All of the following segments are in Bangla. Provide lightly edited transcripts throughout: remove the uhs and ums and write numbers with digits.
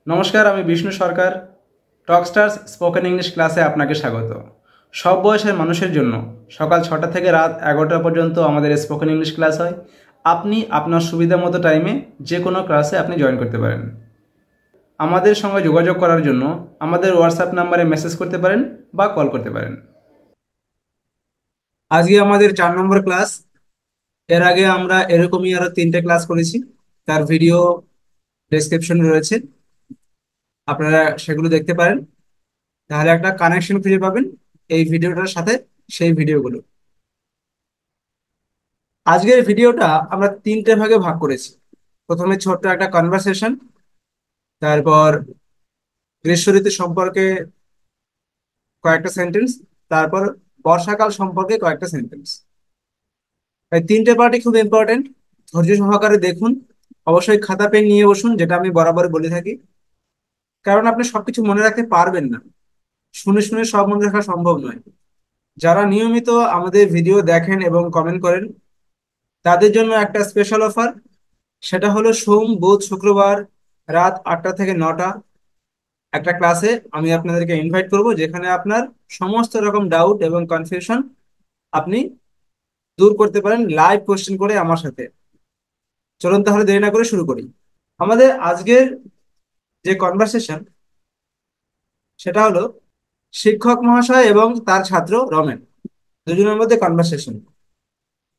নমস্কার, আমি বিষ্ণু সরকার। টকস্টার্স স্পোকেন ইংলিশ ক্লাসে আপনাকে স্বাগত। সব বয়সের মানুষের জন্য সকাল 6টা থেকে রাত 11টা পর্যন্ত আমাদের স্পোকেন ইংলিশ ক্লাস হয়। আপনি আপনার সুবিধা মতো টাইমে যে কোনো ক্লাসে আপনি জয়েন করতে পারেন। আমাদের সঙ্গে যোগাযোগ করার জন্য আমাদের হোয়াটসঅ্যাপ নাম্বারে মেসেজ করতে পারেন বা কল করতে পারেন। আজকে আমাদের 4 নম্বর ক্লাস। এর আগে আমরা এরকমই আরো 3টে ক্লাস করেছি, তার ভিডিও ডেসক্রিপশনে রয়েছে, আপনারা সেগুলো দেখতে পারেন। তাহলে একটা কানেকশন খুঁজে পাবেন এই ভিডিওটার সাথে, সেই ভিডিওগুলো। আজকের ভিডিওটা আমরা 3টে ভাগে ভাগ করেছি। প্রথমে ছোট্ট একটা কনভারসেশন, তারপর গ্রীষ্ম ঋতু সম্পর্কে কয়েকটা সেন্টেন্স, তারপর বর্ষাকাল সম্পর্কে কয়েকটা সেন্টেন্স। এই 3টে পার্টি খুব ইম্পর্টেন্ট। ধৈর্য সহকারে দেখুন, অবশ্যই খাতা পেন নিয়ে বসুন, যেটা আমি বরাবর বলে থাকি, কারণ আপনি সবকিছু মনে রাখতে পারবেন না। শুনে শুনে সব মনে রাখা সম্ভব নয়। যারা নিয়মিত আমাদের ভিডিও দেখেন এবং কমেন্ট করেন, তাদের জন্য একটা স্পেশাল অফার। সেটা হলো সোম বুধ শুক্রবার রাত 8টা থেকে 9টা একটা ক্লাসে আমি আপনাদেরকে ইনভাইট করব, যেখানে আপনার সমস্ত রকম ডাউট এবং কনফিউশন আপনি দূর করতে পারেন লাইভ কোশ্চেন করে আমার সাথে। চলুন তাহলে দেরি না করে শুরু করি। আমাদের আজকের যে কনভারসেশন, সেটা হলো শিক্ষক মহাশয় এবং তার ছাত্র রমেন, দুজনের মধ্যে কনভারসেশন।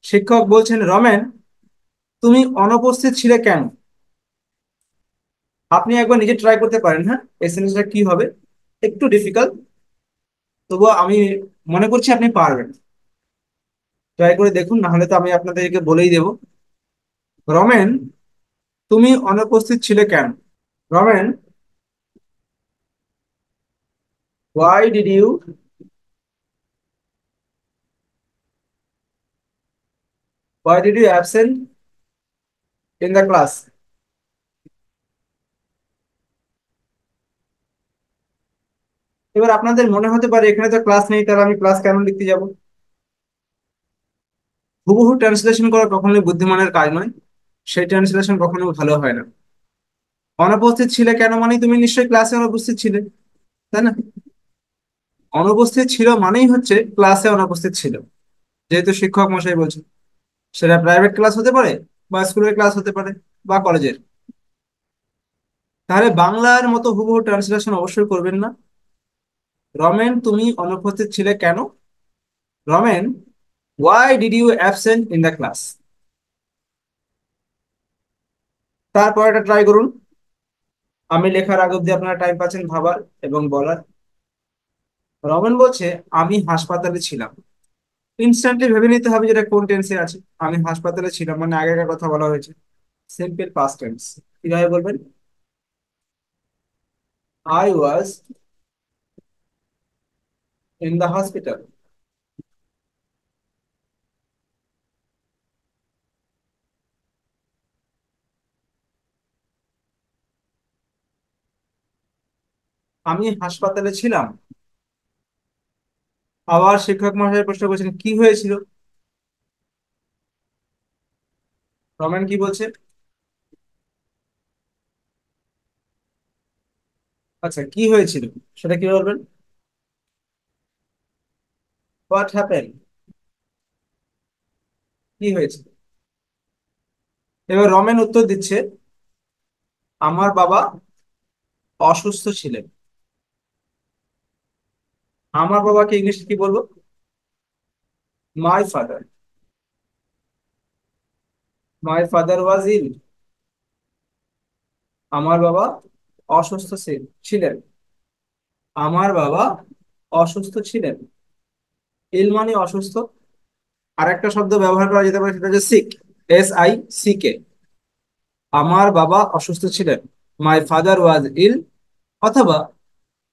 শিক্ষক বলছেন, রমেন, তুমি অনুপস্থিত ছিলে কেন? আপনি একবার নিজে ট্রাই করতে পারেন। হ্যাঁ, এই সেন্টেন্সটা কি হবে, একটু ডিফিকাল্ট, তবুও আমি মনে করছি আপনি পারবেন। ট্রাই করে দেখুন, না হলে তো আমি আপনাদেরকে বলেই দেব। রমেন, তুমি অনুপস্থিত ছিলে কেন? Ramen, why did you absent in the class? এবার আপনাদের মনে হতে পারে এখানে তো ক্লাস নেই, তাহলে আমি ক্লাস কেন লিখতে যাব? হুবহু ট্রান্সলেশন করা কখনোই বুদ্ধিমানের কাজ নয়। সেই ট্রান্সলেশন কখনো ভালো হয় না। অনুপস্থিত ছিলে কেন মানে তুমি নিশ্চয়ই ক্লাসে অনুপস্থিত ছিলে, তাই না? অনুপস্থিত ছিল মানেই হচ্ছে ক্লাসে অনুপস্থিত ছিল, যেহেতু শিক্ষক মশাই বলছেন। সেটা প্রাইভেট ক্লাস হতে পারে, বা স্কুলের ক্লাস হতে পারে, বা কলেজের। তাহলে বাংলার মতো হুবহু ট্রান্সলেশন অবশ্যই করবেন না। রমেন, তুমি অনুপস্থিত ছিলে কেন? Ramen, why did you absent in the class? তারপর এটা ট্রাই করুন। আমি লেখার আগ অব্দি আপনারা টাইম পাচ্ছেন ভাবার এবং বলার। রমেন বলছে, আমি হাসপাতালে ছিলাম। ইনস্ট্যান্টলি ভেবে নিতে হবে যেটা কোন টেন্সে আছে। আমি হাসপাতালে ছিলাম মানে আগেকার কথা বলা হয়েছে, সিম্পল পাস্ট টেন্স। কিভাবে বলবেন? I was in the hospital. আমি হাসপাতালে ছিলাম। আবার শিক্ষক মহাশয় প্রশ্ন করছেন, কি হয়েছিল? রমেন কি বলছে? আচ্ছা, কি হয়েছিল সেটা কি বলবেন? What happen? কি হয়েছিল? এবার রমেন উত্তর দিচ্ছে, আমার বাবা অসুস্থ ছিলেন। আমার বাবাকে ইংলিশে কি বলবো? My father. My father was ill. আমার বাবা অসুস্থ ছিলেন। আমার বাবা অসুস্থ ছিলেন। ইল মানে অসুস্থ। আর একটা শব্দ ব্যবহার করা যেতে পারে, সেটা হচ্ছে সিক। SICK। আমার বাবা অসুস্থ ছিলেন, মাই ফাদার ওয়াজ ইল, অথবা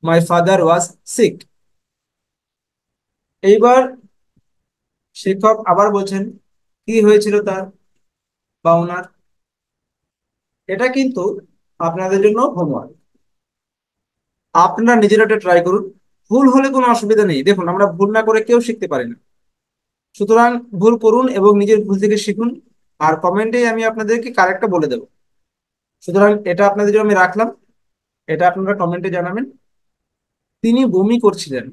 মাই ফাদার ওয়াজ সিক। এইবার শিক্ষক আবার বলছেন, কি হয়েছিল তার বা ওনার। এটা কিন্তু আপনাদের জন্য হোমওয়ার্ক। আপনারা নিজেরা এটা ট্রাই করুন। ভুল হলে কোনো অসুবিধা নেই। দেখুন, আমরা ভুল না করে কেউ শিখতে পারি না। সুতরাং ভুল করুন এবং নিজের ভুল থেকে শিখুন। আর কমেন্টে আমি আপনাদেরকে কারেক্টটা বলে দেবো। সুতরাং এটা আপনাদের জন্য আমি রাখলাম। এটা আপনারা কমেন্টে জানাবেন। তিনি বমি করছিলেন।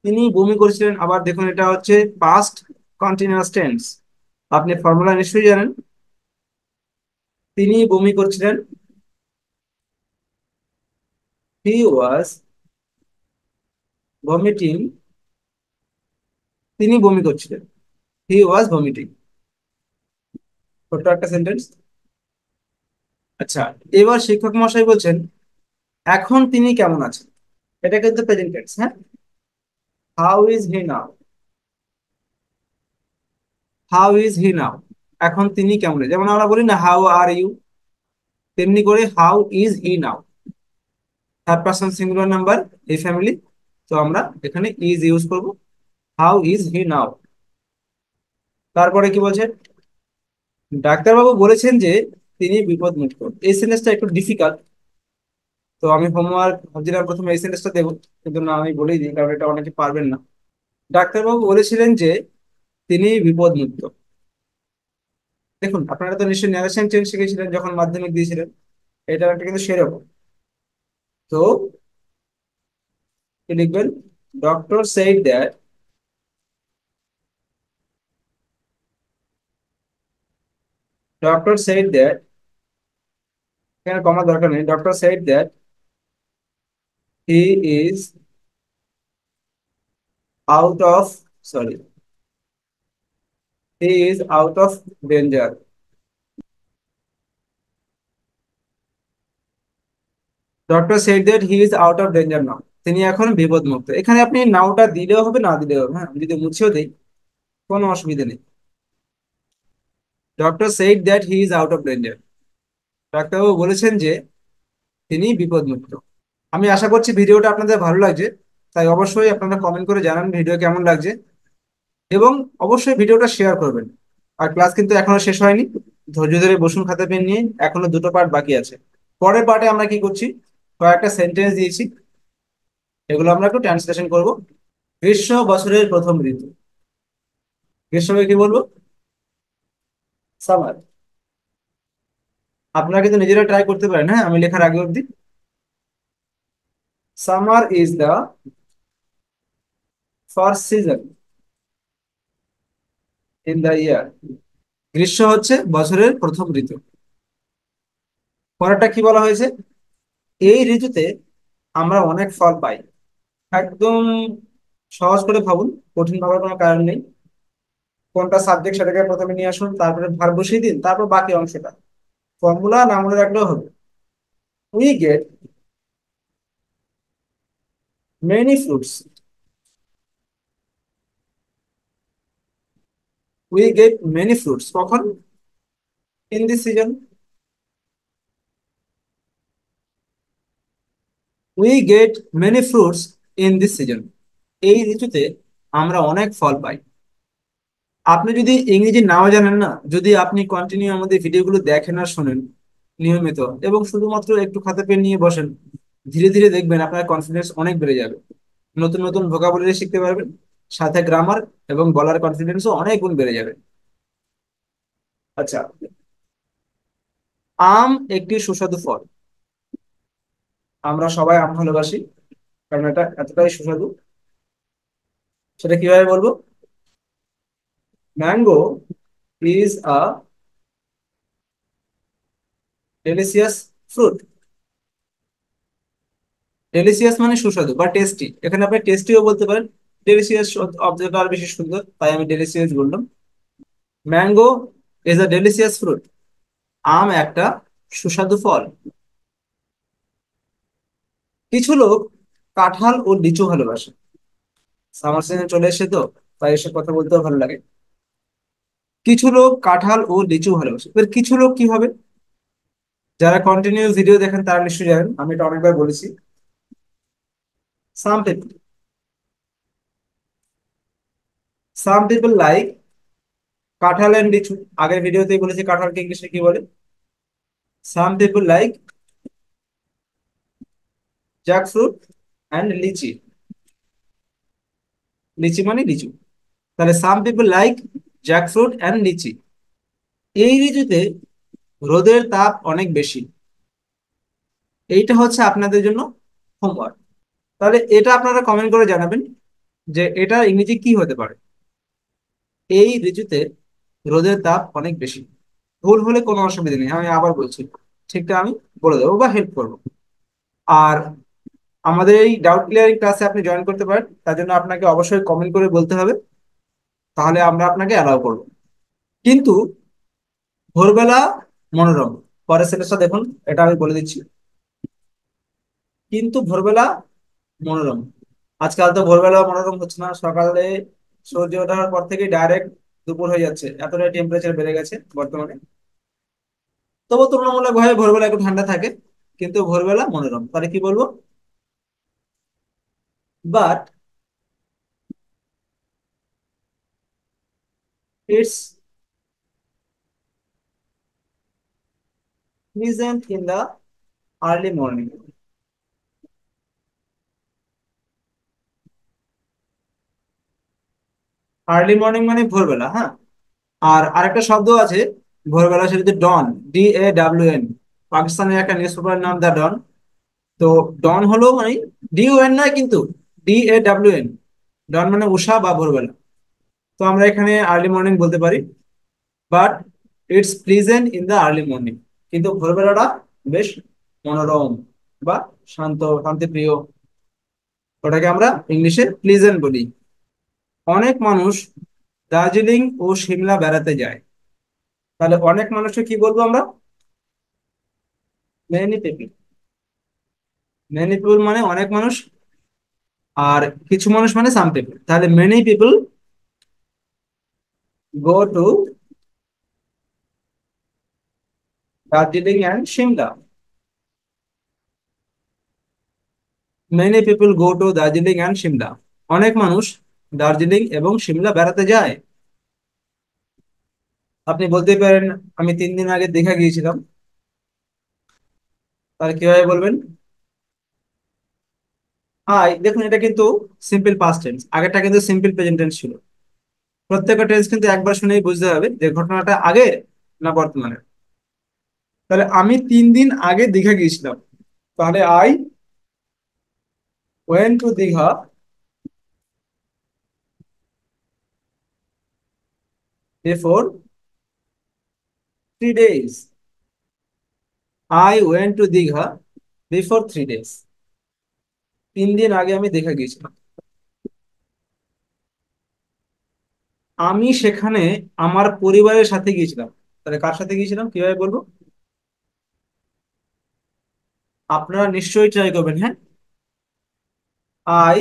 তিনি বমি করছিলেন, আবার দেখুন এটা হচ্ছে পাস্ট কন্টিনিউয়াস টেন্স। আপনি ফর্মুলা নিশ্চয়ই জানেন। তিনি বমি করছিলেন, হি ওয়াজ ভমিটিং। তিনি বমি করছিলেন, হি ওয়াজ ভমিটিং। ছোট্ট একটা সেন্টেন্স। আচ্ছা, এবার শিক্ষক মশাই বলছেন এখন তিনি কেমন আছেন। এটা কিন্তু প্রেজেন্ট টেন্স, হ্যাঁ। How is he now. How is he now, এখন তিনি কেমন আছেন। যেমন আমরা বলি না হাউ আর ইউ, তেমনি করে how is he now. Third person singular number, এই ফ্যামিলি। তো আমরা এখানে ইজ ইউজ করব। হাউ ইজ হি নাও। তারপরে কি বলছে, ডাক্তারবাবু বলেছেন যে তিনি বিপদমুক্ত। এই সেন্টেন্সটা একটু ডিফিকাল্ট। তো আমি হোমওয়ার্ক ভাবছিলাম প্রথমে এই সেন্টেন্সটা দেবো, কিন্তু না, আমি বলেই দিই কারণ এটা অনেকে পারবেন না। ডাক্তারবাবু বলেছিলেন যে তিনি বিপদমুক্ত। দেখুন, আপনারা তো নিশ্চয়ই ন্যারেশন চেঞ্জ শিখেছিলেন যখন মাধ্যমিক দিয়েছিলেন। এটা একটা কিন্তু সেরকম। তো কি লিখবেন, doctor said that, doctor said that, এখানে কমার দরকার নেই। Doctor said that he is out of, sorry, he is out of danger. Doctor said that he is out of danger now, তিনি এখন বিপদমুক্ত। এখানে আপনি নাওটা দিলেও হবে, না দিলেও হবে, হ্যাঁ। আমি যদি মুছেও দিই কোনো অসুবিধা নেই। Doctor said that he is out of danger, ডাক্তারবাবু বলেছেন যে তিনি বিপদমুক্ত। আমি আশা করছি ভিডিওটা আপনাদের ভালো লাগছে। তাই অবশ্যই আপনারা কমেন্ট করে জানান ভিডিও কেমন লাগছে, এবং অবশ্যই ভিডিওটা শেয়ার করবেন। আর ক্লাস কিন্তু এখনো শেষ হয়নি। ধৈর্য ধরে বসুন খাতা পেন নিয়ে, এখনো দুটো পার্ট বাকি আছে। পরের পার্টে আমরা কি করছি, কয়েকটা সেন্টেন্স দিয়েছি, এগুলো আমরা একটু ট্রান্সলেশন করব। গ্রীষ্ম বছরের প্রথম ঋতু। গ্রীষ্মকে কি বলবো, সামার। আপনারা কিন্তু নিজেরা ট্রাই করতে পারেন, হ্যাঁ, আমি লেখার আগে অবধি। Summer is the first season in the year. গ্রীষ্ম হচ্ছে বছরের প্রথম ঋতু। পরেরটা কি বলা হয়েছে, এই ঋতুতে আমরা অনেক ফল পাই। একদম সহজ করে ভাবুন, কঠিন ভাবার কোনো কারণ নেই। কোনটা সাবজেক্ট সেটাকে প্রথমে নিয়ে আসুন, তারপরে ভার বসিয়ে দিন, তারপর বাকি অংশটা ফর্মুলা না মনে রাখলেও হবে। We get many fruits, we get many fruits কখন, in this season. We get many fruits in this season, এই ঋতুতে আমরা অনেক ফল পাই। আপনি যদি ইংরেজি নাও জানেন না, যদি আপনি কন্টিনিউ আমাদের ভিডিওগুলো দেখেন আর শোনেন নিয়মিত, এবং শুধুমাত্র একটু খাতা পেন নিয়ে বসেন, ধীরে ধীরে দেখবেন আপনার কনফিডেন্স অনেক বেড়ে যাবে। নতুন নতুন ভোকাবুলারি শিখতে পারবেন, সাথে গ্রামার এবং বলার কনফিডেন্সও অনেক গুণ বেড়ে যাবে। আচ্ছা, আম একটি সুস্বাদু ফল। আমরা সবাই আম ভালোবাসি, কারণ এটা এতটাই সুস্বাদু। সেটা কিভাবে বলবো, mango is a delicious fruit. Delicious মানে সুস্বাদু বা টেস্টি, এখানে আপনি টেস্টিও বলতে পারেন। ডেলিসিয়াস অবজেক্ট আর বেশি সুন্দর, তাই আমি ডেলিসিয়াস বললাম। Mango is a delicious fruit, আম একটা সুস্বাদু ফল। কিছু লোক কাঁঠাল ও লিচু ভালোবাসে। সামার সিজন চলে এসে তো, তাই এসব কথা বলতেও ভালো লাগে। কিছু লোক কাঁঠাল ও লিচু ভালোবাসে, এবার কিছু লোক কি হবে, যারা কন্টিনিউ ভিডিও দেখেন তারা নিশ্চয়ই জানেন, আমি এটা অনেকবার বলেছি। Some people, some people like kathal and lichu. আগের ভিডিওতেই বলেছি কাঁঠালকে ইংলিশে কি বলে। Some people like jackfruit and lychee. Lychee মানে লিচু। তাহলে some people like jackfruit and lychee. এই ঋতুতে রোদের তাপ অনেক বেশি। এইটা হচ্ছে আপনাদের জন্য হোমওয়ার্ক। তাহলে এটা আপনারা কমেন্ট করে জানাবেন যে এটা ইংরেজি কি হতে পারে। এই ঋতুতে রোদের তাপ অনেক বেশি। ভুল হলে কোনো অসুবিধা নেই, আমি আবার বলছি, ঠিকটা আমি বলে দেবো বা হেল্প করবো। আর আমাদের এই ডাউট ক্লিয়ারিং ক্লাসে আপনি জয়েন করতে পারেন, তার জন্য আপনাকে অবশ্যই কমেন্ট করে বলতে হবে, তাহলে আমরা আপনাকে অ্যালাউ করবো। কিন্তু ভোরবেলা মনোরম, পরের সেন্টেন্সটা দেখুন, এটা আমি বলে দিচ্ছি। কিন্তু ভোরবেলা মনোরম, আজকাল তো ভোরবেলা মনোরম হচ্ছে না, সকালে সূর্য ওঠার পর থেকে ডাইরেক্ট দুপুর হয়ে যাচ্ছে, এতটাই টেম্পারেচার বেড়ে গেছে বর্তমানে। তবু তুলনামূলকভাবে ভোরবেলা একটু ঠান্ডা থাকে, কিন্তু ভোরবেলা মনোরম, তাহলে কি বলবো? But it's pleasant in the early morning. Early morning মানে ভোরবেলা, হ্যাঁ। আর আরেকটা শব্দ আছে ভোরবেলা, সেটা হচ্ছে ডন, DAWN। পাকিস্তানের একটা নিউজ পেপারের নাম দা ডন। তো ডন হলো মানে DON নয় কিন্তু, DAWN। ডন মানে উষা বা ভোরবেলা। তো আমরা এখানে আর্লি মর্নিং বলতে পারি, but it's pleasant in the early morning. কিন্তু ভোরবেলাটা বেশ মনোরম বা শান্ত, শান্তিপ্রিয়, ওটাকে আমরা ইংলিশে প্লিজেন্ট বলি। অনেক মানুষ দার্জিলিং ও সিমলা বেড়াতে যায়। তাহলে অনেক মানুষকে কি বলবো আমরা? Many people. মেনি পিপল মানে অনেক মানুষ, আর কিছু মানুষ মানে সাম পিপল। তাহলে many people go to Darjeeling and Shimla. Many people go to Darjeeling and Shimla. অনেক মানুষ দার্জিলিং এবং সিমলা বেড়াতে যায়। আপনি বলতে পারেন আমি 3 দিন আগে দীঘা গিয়েছিলাম, তাহলে কিভাবে বলবেন? দেখুন, এটা কিন্তু সিম্পল পাস্ট টেন্স, আগেরটা কিন্তু সিম্পল প্রেজেন্ট টেন্স ছিল। প্রত্যেকটা টেন্স কিন্তু একবার শুনেই বুঝতে হবে যে ঘটনাটা আগে না বর্তমানে। তাহলে আমি 3 দিন আগে দীঘা গিয়েছিলাম, তাহলে I went to Digha before 3 days। I went to Digha before 3 days। 3 দিন আগে আমি দীঘা গিয়েছিলাম। আমি সেখানে আমার পরিবারের সাথে গিয়েছিলাম। তাহলে কার সাথে গিয়েছিলাম কিভাবে বলবো? আপনারা নিশ্চয়ই ট্রাই করবেন, হ্যাঁ। আই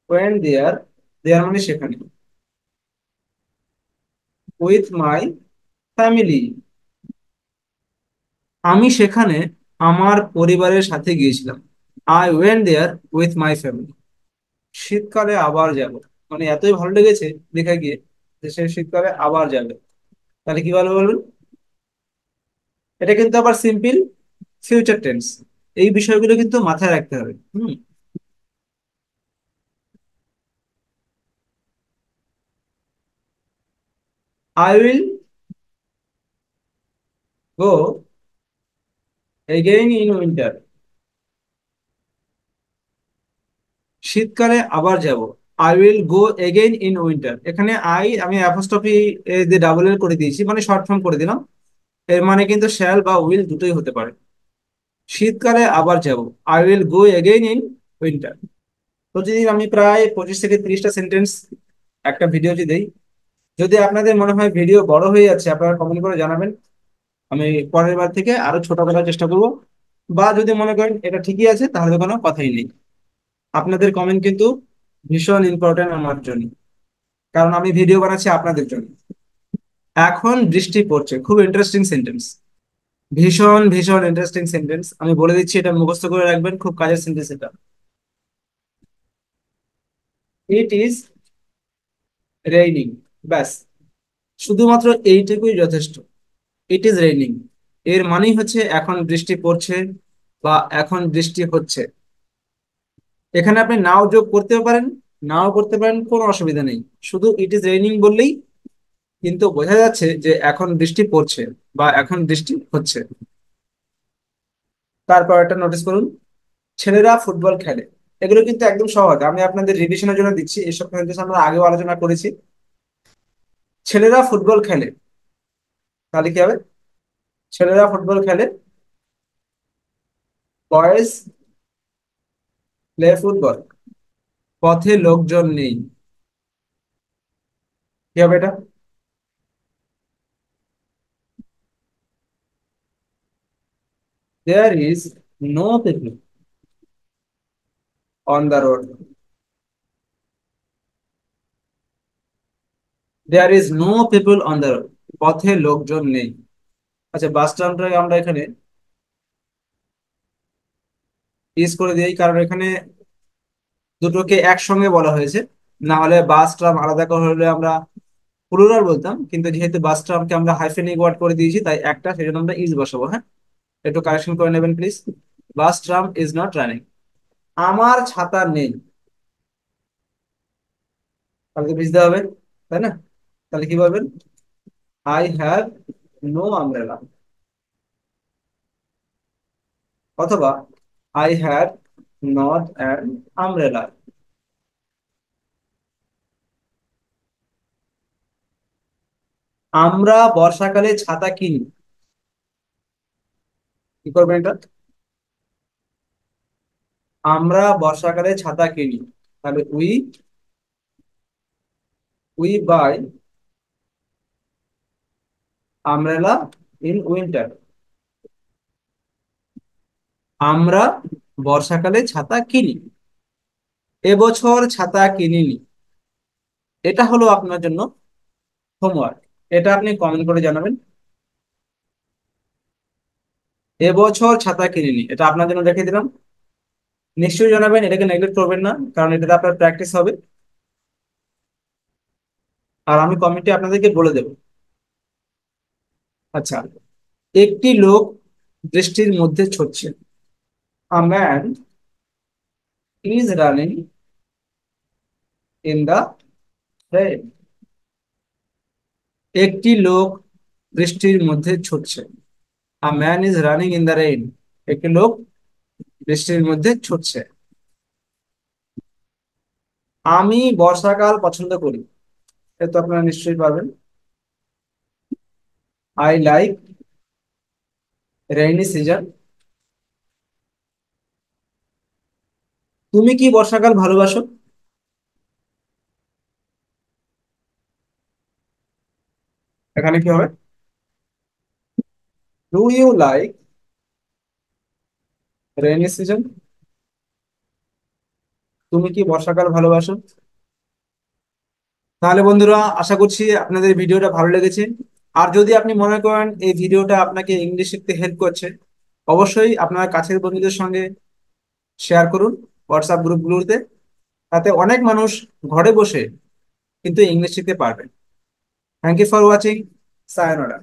ওয়েন্ট দেয়ার, দেয়ার মানে সেখানে, উইথ মাই ফ্যামিলি। আমি সেখানে আমার পরিবারের সাথে গিয়েছিলাম। I went there with my family. শীতকালে আবার যাব, মানে এতই ভালো লেগেছে দীঘা গিয়ে যে সে শীতকালে আবার যাবে। তাহলে কি ভালো বলবেন? এটা কিন্তু আবার সিম্পল ফিউচার টেন্স, এই বিষয়গুলো কিন্তু মাথায় রাখতে হবে। I will go again in winter. শীতকালে আবার যাব। I will go again in winter, এখানে আমি অ্যাপোস্ট্রফি দিয়ে ডাবল এল করে দিয়েছি, মানে শর্ট ফর্ম করে দিলাম। এর মানে কিন্তু শ্যাল বা উইল দুটোই হতে পারে। শীতকালে আবার যাব, I will go again in winter. প্রতিদিন আমি প্রায় 25 থেকে 30টা সেন্টেন্স একটা ভিডিওতে দেই। যদি আপনাদের মনে হয় ভিডিও বড় হয়ে যাচ্ছে, আপনারা কমেন্ট করে জানাবেন, আমি পরের বার থেকে আরো ছোট করার চেষ্টা করব। বা যদি মনে করেন এটা ঠিকই আছে, তাহলে কোনো কথাই নেই। আপনাদের কমেন্ট কিন্তু ভীষণ ইম্পর্টেন্ট আমার জন্য, কারণ আমি ভিডিও বানাচ্ছি আপনাদের জন্য। এখন বৃষ্টি পড়ছে, খুব ইন্টারেস্টিং সেন্টেন্স, ভীষণ ভীষণ ইন্টারেস্টিং সেন্টেন্স। আমি বলে দিচ্ছি, এটা মুখস্থ করে রাখবেন, খুব কাজের সেন্টেন্স এটা। ইট ইজ রেইনিং, ব্যাস, শুধুমাত্র এইটুকুই যথেষ্ট। ইট ইজ রেইনিং এর মানেই হচ্ছে এখন বৃষ্টি পড়ছে বা এখন বৃষ্টি হচ্ছে। এখানে আপনি নাও যোগ করতেও পারেন, নাও করতে পারেন, কোনো অসুবিধা নেই। শুধু ইট ইজ রেইনিং বললেই কিন্তু বোঝা যাচ্ছে যে এখন বৃষ্টি পড়ছে বা এখন বৃষ্টি হচ্ছে। তারপর একটা নোটিস করুন, ছেলেরা ফুটবল খেলে। এগুলো কিন্তু একদম সহজ, আমি আপনাদের রিভিশনের জন্য দিচ্ছি, এসব কিন্তু আমরা আগেও আলোচনা করেছি। ছেলেরা ফুটবল খেলে, তাহলে কি হবে? ছেলেরা ফুটবল খেলে, বয়েজ প্লে ফুটবল। পথে লোকজন নেই, কি হবে এটা? There is no people on the road. There is no people on the road, পথে লোকজন নেই। আচ্ছা, বাস টার্মটাকে আমরা এখানে ইউজ করে দিই, কারণ এখানে দুটোকে একসঙ্গে বলা হয়েছে। না হলে বাস ট্রাম আলাদা করে হলে আমরা প্লুরাল বলতাম, কিন্তু যেহেতু বাস ট্রামকে আমরা হাইফেনিক ওয়ার্ড করে দিয়েছি, তাই একটা, সেই জন্য আমরা ইজ বসাবো। হ্যাঁ, একটু কারেকশন করে নেবেন please. Bus tram is not running. আমার ছাতা নেই, তাহলে তো বুঝতে হবে, তাই না? তাহলে কি বলবেন? আই হ্যাভ নো আমব্রেলা, অথবা I have not an umbrella. আমরা বর্ষাকালে ছাতা কিনি, কি করবেন এটা? আমরা বর্ষাকালে ছাতা কিনি, তাহলে we by umbrella in winter. আমরা বর্ষাকালে ছাতা কিনি, এবছর ছাতা কিনিনি। এটা হলো আপনার জন্য হোমওয়ার্ক, এটা আপনি কমেন্ট করে জানাবেন। এবছর ছাতা কিনিনি, এটা আপনার জন্য রেখে দিলাম। নিশ্চয়ই জানাবেন, এটাকে নেগলেক্ট করবেন না, কারণ এটাতে আপনার প্র্যাকটিস হবে। আর আমি কমেন্টে আপনাদেরকে বলে দেবো। আচ্ছা, একটি লোক বৃষ্টির মধ্যে ছুটছে। A man is running in the rain. একটি লোক বৃষ্টির মধ্যে ছুটছে। A man is running in the rain. একটি লোক বৃষ্টির মধ্যে ছুটছে। আমি বর্ষাকাল পছন্দ করি, এ তো আপনারা নিশ্চয়ই পারবেন। I like rainy season. তুমি কি বর্ষাকাল ভালোবাসো? এখানে কি হবে? Do you like rainy season. তুমি কি বর্ষাকাল ভালোবাসো? তাহলে বন্ধুরা, আশা করছি আপনাদের ভিডিওটা ভালো লেগেছে। আর যদি আপনি মনে করেন এই ভিডিওটা আপনাকে ইংলিশ শিখতে হেল্প করছে, অবশ্যই আপনার কাছের বন্ধুদের সঙ্গে শেয়ার করুন হোয়াটসঅ্যাপ গ্রুপগুলোতে। তাতে অনেক মানুষ ঘরে বসে কিন্তু ইংলিশ শিখতে পারবেন। Thank you for watching. সায়নরা।